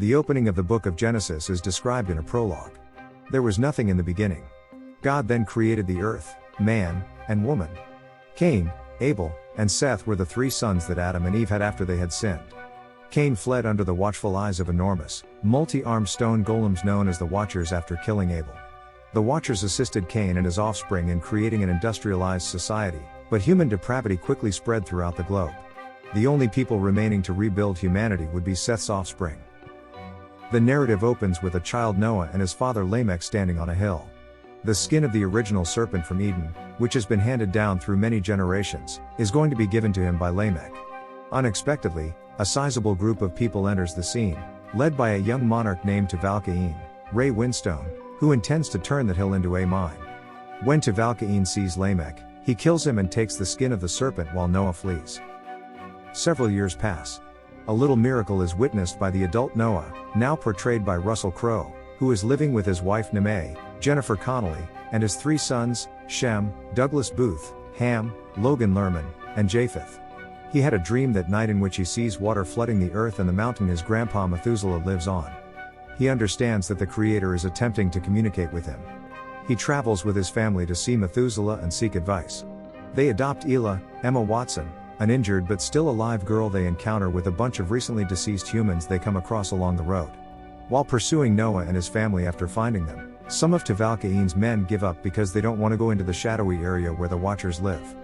The opening of the book of Genesis is described in a prologue. There was nothing in the beginning. God then created the earth, man, and woman. Cain, Abel, and Seth were the three sons that Adam and Eve had after they had sinned. Cain fled under the watchful eyes of enormous, multi-armed stone golems known as the Watchers after killing Abel. The Watchers assisted Cain and his offspring in creating an industrialized society, but human depravity quickly spread throughout the globe. The only people remaining to rebuild humanity would be Seth's offspring. The narrative opens with a child Noah and his father Lamech standing on a hill. The skin of the original serpent from Eden, which has been handed down through many generations, is going to be given to him by Lamech. Unexpectedly, a sizable group of people enters the scene, led by a young monarch named Tuval-Cain, Ray Winstone, who intends to turn that hill into a mine. When Tuval-Cain sees Lamech, he kills him and takes the skin of the serpent while Noah flees. Several years pass. A little miracle is witnessed by the adult Noah, now portrayed by Russell Crowe, who is living with his wife Neme, Jennifer Connelly, and his three sons, Shem, Douglas Booth, Ham, Logan Lerman, and Japheth. He had a dream that night in which he sees water flooding the earth and the mountain his grandpa Methuselah lives on. He understands that the Creator is attempting to communicate with him. He travels with his family to see Methuselah and seek advice. They adopt Ela, Emma Watson, an injured but still alive girl they encounter with a bunch of recently deceased humans they come across along the road. While pursuing Noah and his family after finding them, some of Tuval-Cain's men give up because they don't want to go into the shadowy area where the Watchers live.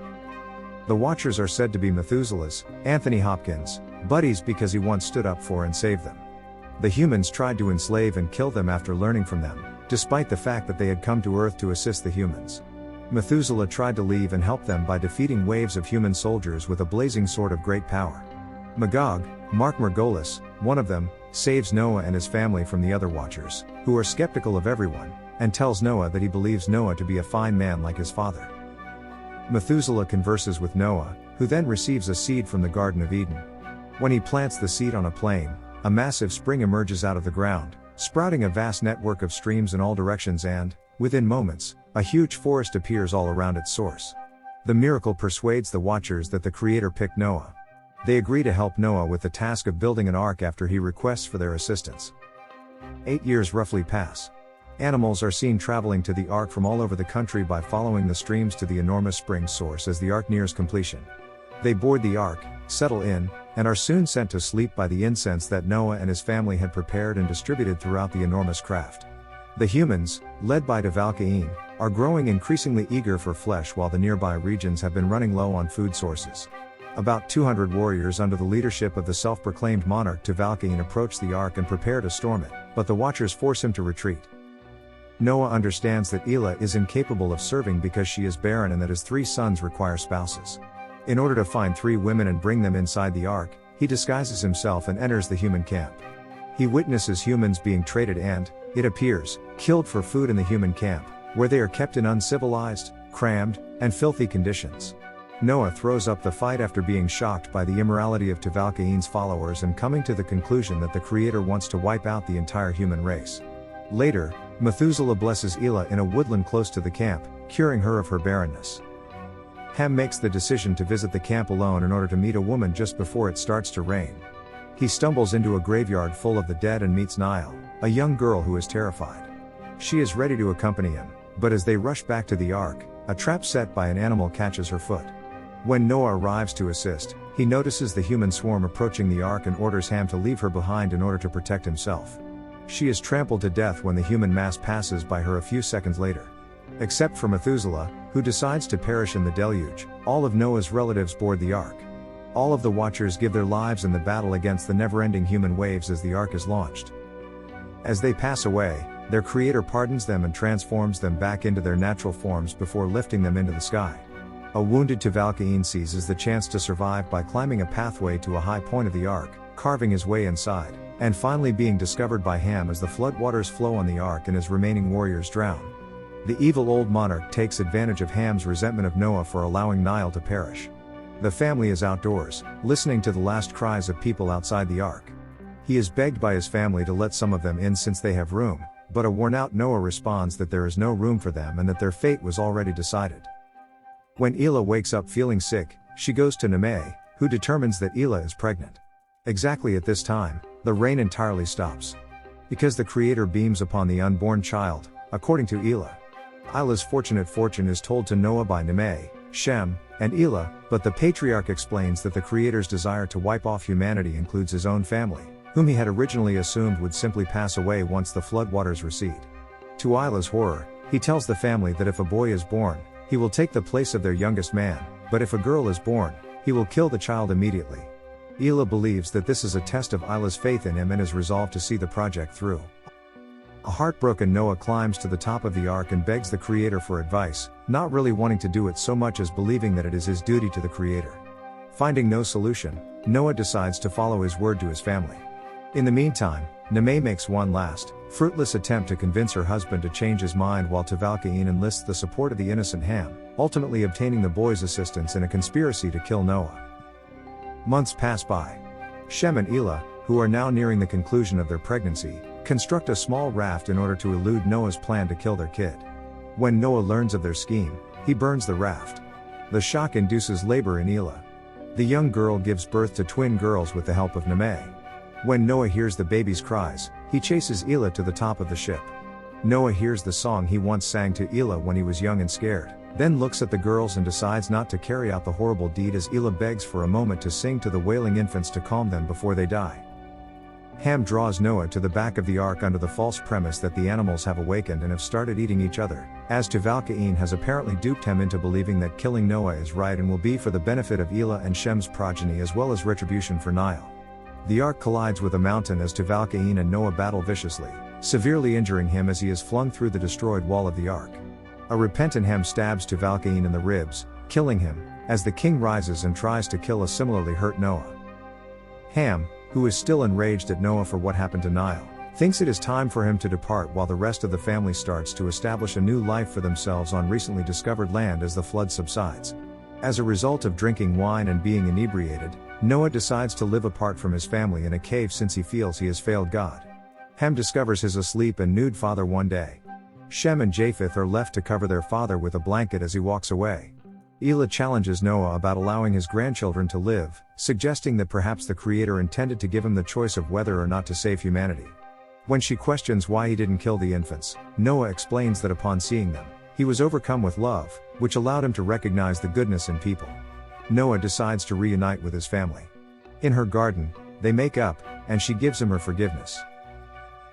The Watchers are said to be Methuselah's, Anthony Hopkins, buddies because he once stood up for and saved them. The humans tried to enslave and kill them after learning from them, despite the fact that they had come to Earth to assist the humans. Methuselah tried to leave and help them by defeating waves of human soldiers with a blazing sword of great power. Magog, Mark Margolis, one of them, saves Noah and his family from the other Watchers, who are skeptical of everyone, and tells Noah that he believes Noah to be a fine man like his father. Methuselah converses with Noah, who then receives a seed from the Garden of Eden. When he plants the seed on a plain, a massive spring emerges out of the ground, sprouting a vast network of streams in all directions and, within moments, a huge forest appears all around its source. The miracle persuades the Watchers that the Creator picked Noah. They agree to help Noah with the task of building an ark after he requests for their assistance. 8 years roughly pass. Animals are seen traveling to the ark from all over the country by following the streams to the enormous spring source as the ark nears completion. They board the ark, settle in, and are soon sent to sleep by the incense that Noah and his family had prepared and distributed throughout the enormous craft. The humans, led by Tuval-Cain, are growing increasingly eager for flesh while the nearby regions have been running low on food sources. About 200 warriors under the leadership of the self-proclaimed monarch Tuval-Cain approach the ark and prepare to storm it, but the Watchers force him to retreat. Noah understands that Ela is incapable of serving because she is barren and that his three sons require spouses. In order to find three women and bring them inside the ark, he disguises himself and enters the human camp. He witnesses humans being traded and, it appears, killed for food in the human camp, where they are kept in uncivilized, crammed, and filthy conditions. Noah throws up the fight after being shocked by the immorality of Tuval-Cain's followers and coming to the conclusion that the Creator wants to wipe out the entire human race. Later, Methuselah blesses Ela in a woodland close to the camp, curing her of her barrenness. Ham makes the decision to visit the camp alone in order to meet a woman just before it starts to rain. He stumbles into a graveyard full of the dead and meets Nile, a young girl who is terrified. She is ready to accompany him, but as they rush back to the ark, a trap set by an animal catches her foot. When Noah arrives to assist, he notices the human swarm approaching the ark and orders Ham to leave her behind in order to protect himself. She is trampled to death when the human mass passes by her a few seconds later. Except for Methuselah, who decides to perish in the deluge, all of Noah's relatives board the ark. All of the Watchers give their lives in the battle against the never-ending human waves as the ark is launched. As they pass away, their Creator pardons them and transforms them back into their natural forms before lifting them into the sky. A wounded Tuval-Cain seizes the chance to survive by climbing a pathway to a high point of the ark, carving his way inside, and finally being discovered by Ham as the flood waters flow on the ark and his remaining warriors drown. The evil old monarch takes advantage of Ham's resentment of Noah for allowing Nile to perish. The family is outdoors, listening to the last cries of people outside the ark. He is begged by his family to let some of them in since they have room, but a worn-out Noah responds that there is no room for them and that their fate was already decided. When Ela wakes up feeling sick, she goes to Neme, who determines that Ela is pregnant. Exactly at this time, the rain entirely stops. Because the Creator beams upon the unborn child, according to Elah. Ilah's fortunate fortune is told to Noah by Nameh, Shem, and Elah, but the patriarch explains that the Creator's desire to wipe off humanity includes his own family, whom he had originally assumed would simply pass away once the floodwaters recede. To Ilah's horror, he tells the family that if a boy is born, he will take the place of their youngest man, but if a girl is born, he will kill the child immediately. Elah believes that this is a test of Ilah's faith in him and is resolved to see the project through. A heartbroken Noah climbs to the top of the ark and begs the Creator for advice, not really wanting to do it so much as believing that it is his duty to the Creator. Finding no solution, Noah decides to follow his word to his family. In the meantime, Nameh makes one last, fruitless attempt to convince her husband to change his mind while Tubal-Cain enlists the support of the innocent Ham, ultimately obtaining the boy's assistance in a conspiracy to kill Noah. Months pass by. Shem and Elah, who are now nearing the conclusion of their pregnancy, construct a small raft in order to elude Noah's plan to kill their kid. When Noah learns of their scheme, he burns the raft. The shock induces labor in Elah. The young girl gives birth to twin girls with the help of Nameh. When Noah hears the baby's cries, he chases Elah to the top of the ship. Noah hears the song he once sang to Elah when he was young and scared, then looks at the girls and decides not to carry out the horrible deed as Elah begs for a moment to sing to the wailing infants to calm them before they die. Ham draws Noah to the back of the ark under the false premise that the animals have awakened and have started eating each other, as Tubal-Cain has apparently duped him into believing that killing Noah is right and will be for the benefit of Elah and Shem's progeny as well as retribution for Nile. The ark collides with a mountain as Tubal-Cain and Noah battle viciously, severely injuring him as he is flung through the destroyed wall of the ark. A repentant Ham stabs Tubal-Cain in the ribs, killing him, as the king rises and tries to kill a similarly hurt Noah. Ham, who is still enraged at Noah for what happened to Nile, thinks it is time for him to depart while the rest of the family starts to establish a new life for themselves on recently discovered land as the flood subsides. As a result of drinking wine and being inebriated, Noah decides to live apart from his family in a cave since he feels he has failed God. Ham discovers his asleep and nude father one day. Shem and Japheth are left to cover their father with a blanket as he walks away. Elah challenges Noah about allowing his grandchildren to live, suggesting that perhaps the Creator intended to give him the choice of whether or not to save humanity. When she questions why he didn't kill the infants, Noah explains that upon seeing them, he was overcome with love, which allowed him to recognize the goodness in people. Noah decides to reunite with his family. In her garden, they make up, and she gives him her forgiveness.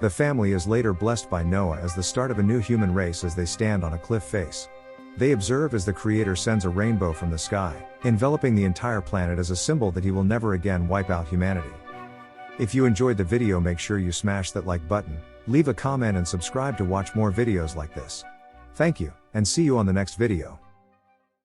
The family is later blessed by Noah as the start of a new human race as they stand on a cliff face. They observe as the Creator sends a rainbow from the sky, enveloping the entire planet as a symbol that he will never again wipe out humanity. If you enjoyed the video, make sure you smash that like button, leave a comment and subscribe to watch more videos like this. Thank you, and see you on the next video.